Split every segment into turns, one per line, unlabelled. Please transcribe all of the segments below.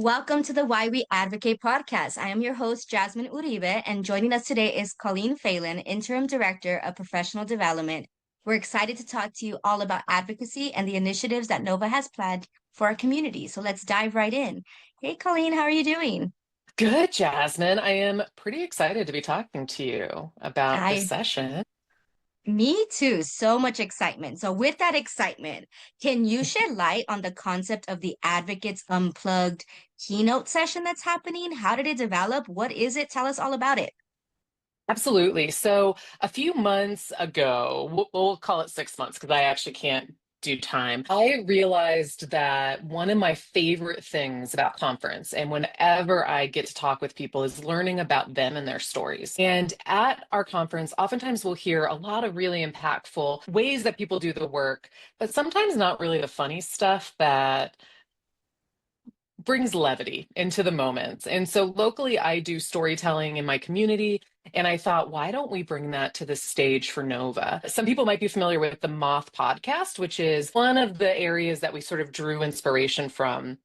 Welcome to the Why We Advocate podcast. I am your host, Jasmine Uribe, and joining us today is Colleen Phelan, Interim Director of Professional Development. We're excited to talk to you all about advocacy and the initiatives that Nova has planned for our community. So let's dive right in. Hey, Colleen, how are you doing?
Good, Jasmine. I am pretty excited to be talking to you about this
I
session.
Me too. So much excitement. So, with that excitement, can you shed light on the concept of the Advocates Unplugged keynote session that's happening? How did it develop? What is it? Tell us all about it.
Absolutely. So, a few months ago, we'll call it 6 months because I actually can't do time. I realized that one of my favorite things about conference and whenever I get to talk with people is learning about them and their stories. And at our conference, oftentimes we'll hear a lot of really impactful ways that people do the work, but sometimes not really the funny stuff that brings levity into the moments. And so locally, I do storytelling in my community. And I thought, why don't we bring that to the stage for Nova? Some people might be familiar with the Moth podcast, which is one of the areas that we sort of drew inspiration from.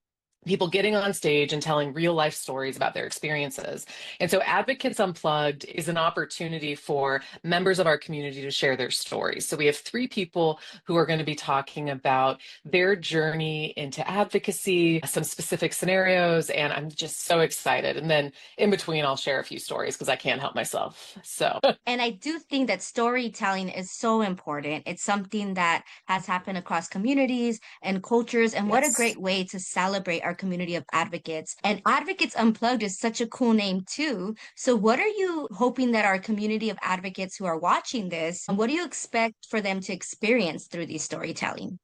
People getting on stage and telling real life stories about their experiences. And so Advocates Unplugged is an opportunity for members of our community to share their stories. So we have three people who are going to be talking about their journey into advocacy, some specific scenarios, and I'm just so excited. And then in between, I'll share a few stories because I can't help myself. So,
And I do think that storytelling is so important. It's something that has happened across communities and cultures. And what a
yes.
great way to celebrate our community of advocates. And Advocates Unplugged is such a cool name, too. So, what are you hoping that our community of advocates who are watching this, what do you expect for them to experience through these storytelling?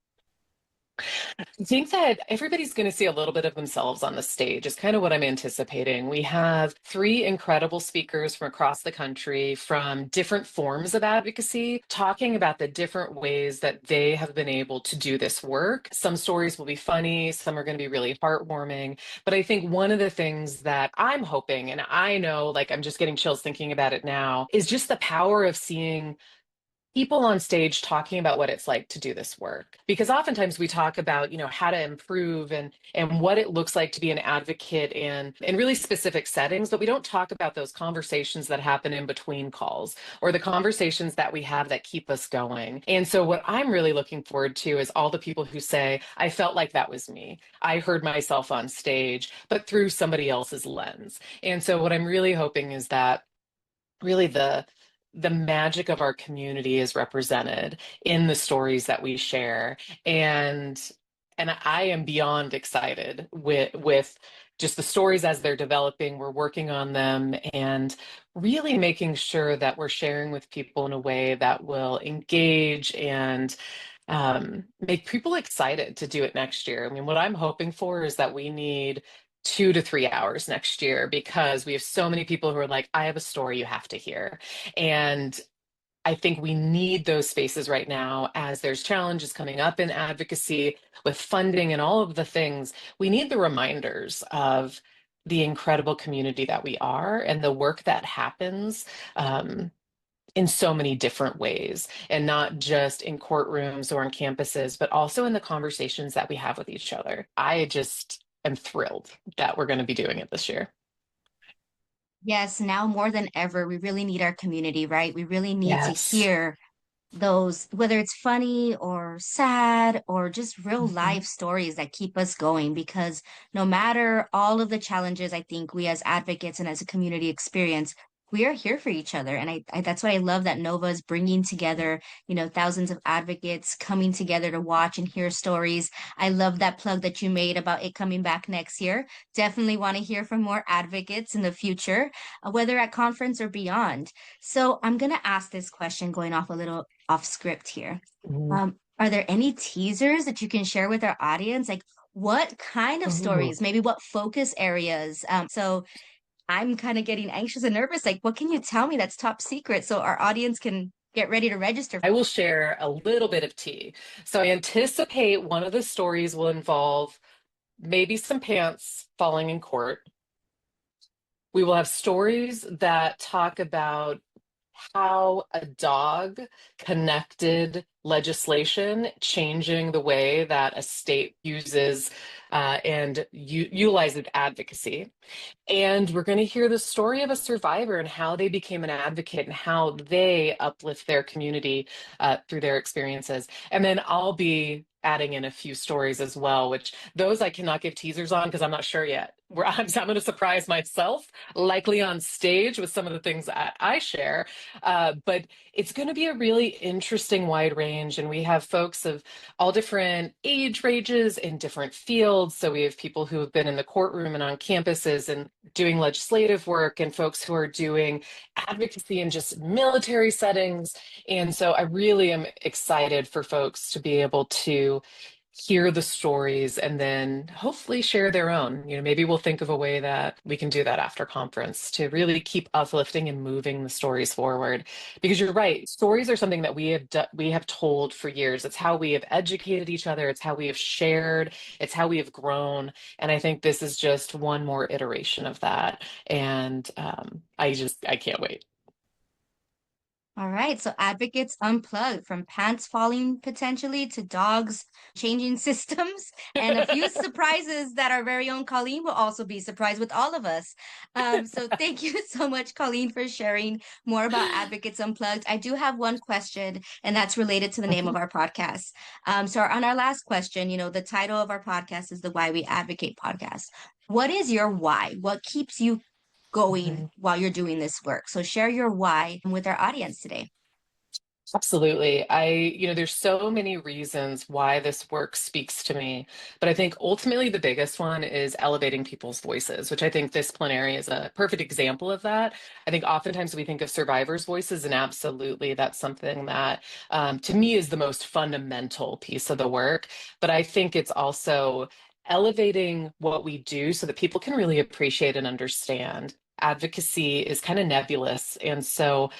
I think that everybody's going to see a little bit of themselves on the stage, is kind of what I'm anticipating. We have three incredible speakers from across the country from different forms of advocacy, talking about the different ways that they have been able to do this work. Some stories will be funny, some are going to be really heartwarming. But I think one of the things that I'm hoping, and I know like I'm just getting chills thinking about it now, is just the power of seeing people on stage talking about what it's like to do this work, because oftentimes we talk about how to improve and what it looks like to be an advocate in really specific settings, but we don't talk about those conversations that happen in between calls or the conversations that we have that keep us going. And so what I'm really looking forward to is all the people who say, I felt like that was me, I heard myself on stage but through somebody else's lens. And so what I'm really hoping is that really the magic of our community is represented in the stories that we share. And I am beyond excited with just the stories as they're developing. We're working on them and really making sure that we're sharing with people in a way that will engage and make people excited to do it next year. I mean, what I'm hoping for is that we need 2 to 3 hours next year because we have so many people who are like, I have a story you have to hear. And I think we need those spaces right now as there's challenges coming up in advocacy with funding and all of the things. We need the reminders of the incredible community that we are and the work that happens. In so many different ways, and not just in courtrooms or on campuses, but also in the conversations that we have with each other. I just am thrilled that we're going to be doing it this year.
Yes, now more than ever, we really need our community, right? We really need to
Yes.
hear those, whether it's funny or sad or just real
Mhm.
life stories that keep us going. Because no matter all of the challenges, I think we as advocates and as a community experience, we are here for each other. And that's why I love that Nova is bringing together, thousands of advocates coming together to watch and hear stories. I love that plug that you made about it coming back next year. Definitely want to hear from more advocates in the future, whether at conference or beyond. So I'm going to ask this question going off a little off script here.
Mhm.
Are there any teasers that you can share with our audience? Like what kind of
Ooh.
stories, maybe what focus areas? So I'm kind of getting anxious and nervous. Like, what can you tell me that's top secret so our audience can get ready to register?
I will share a little bit of tea. So I anticipate one of the stories will involve maybe some pants falling in court. We will have stories that talk about how a dog connected legislation changing the way that a state uses and utilizes advocacy. And we're going to hear the story of a survivor and how they became an advocate and how they uplift their community through their experiences. And then I'll be adding in a few stories as well, which those I cannot give teasers on because I'm not sure yet. I'm going to surprise myself, likely on stage with some of the things I share. But it's going to be a really interesting wide range. And we have folks of all different age ranges in different fields. So we have people who have been in the courtroom and on campuses and doing legislative work, and folks who are doing advocacy in just military settings. And so I really am excited for folks to be able to hear the stories and then hopefully share their own. Maybe we'll think of a way that we can do that after conference to really keep uplifting and moving the stories forward. Because you're right, stories are something that we have told for years. It's how we have educated each other. It's how we have shared. It's how we have grown. And I think this is just one more iteration of that. And I can't wait.
All right, so Advocates Unplugged, from pants falling potentially to dogs changing systems, and a few surprises that our very own Colleen will also be surprised with all of us. So thank you so much, Colleen, for sharing more about Advocates Unplugged. I do have one question, and that's related to the name of our podcast. So on our last question, the title of our podcast is the Why We Advocate podcast. What is your why? What keeps you going while you're doing this work? So share your why with our audience today.
Absolutely. There's so many reasons why this work speaks to me, but I think ultimately the biggest one is elevating people's voices, which I think this plenary is a perfect example of that. I think oftentimes we think of survivors' voices, and absolutely that's something that to me is the most fundamental piece of the work. But I think it's also elevating what we do so that people can really appreciate and understand. Advocacy is kind of nebulous. And so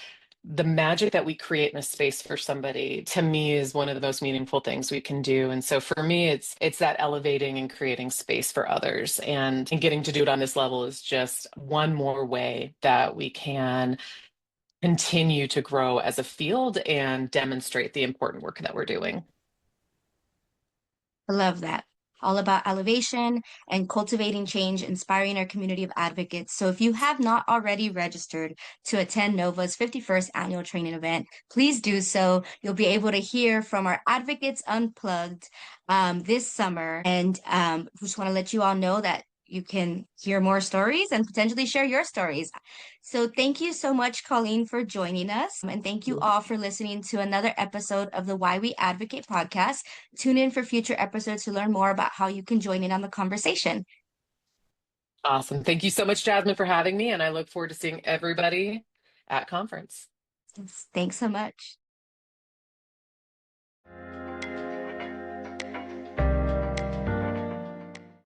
the magic that we create in a space for somebody, to me, is one of the most meaningful things we can do. And so for me, it's that elevating and creating space for others, and getting to do it on this level is just one more way that we can continue to grow as a field and demonstrate the important work that we're doing.
I love that. All about elevation and cultivating change, inspiring our community of advocates. So if you have not already registered to attend NOVA's 51st annual training event, please do so. You'll be able to hear from our Advocates Unplugged this summer. And just want to let you all know that you can hear more stories and potentially share your stories. So thank you so much, Colleen, for joining us. And thank you all for listening to another episode of the Why We Advocate podcast. Tune in for future episodes to learn more about how you can join in on the conversation.
Awesome. Thank you so much, Jasmine, for having me. And I look forward to seeing everybody at conference.
Thanks so much.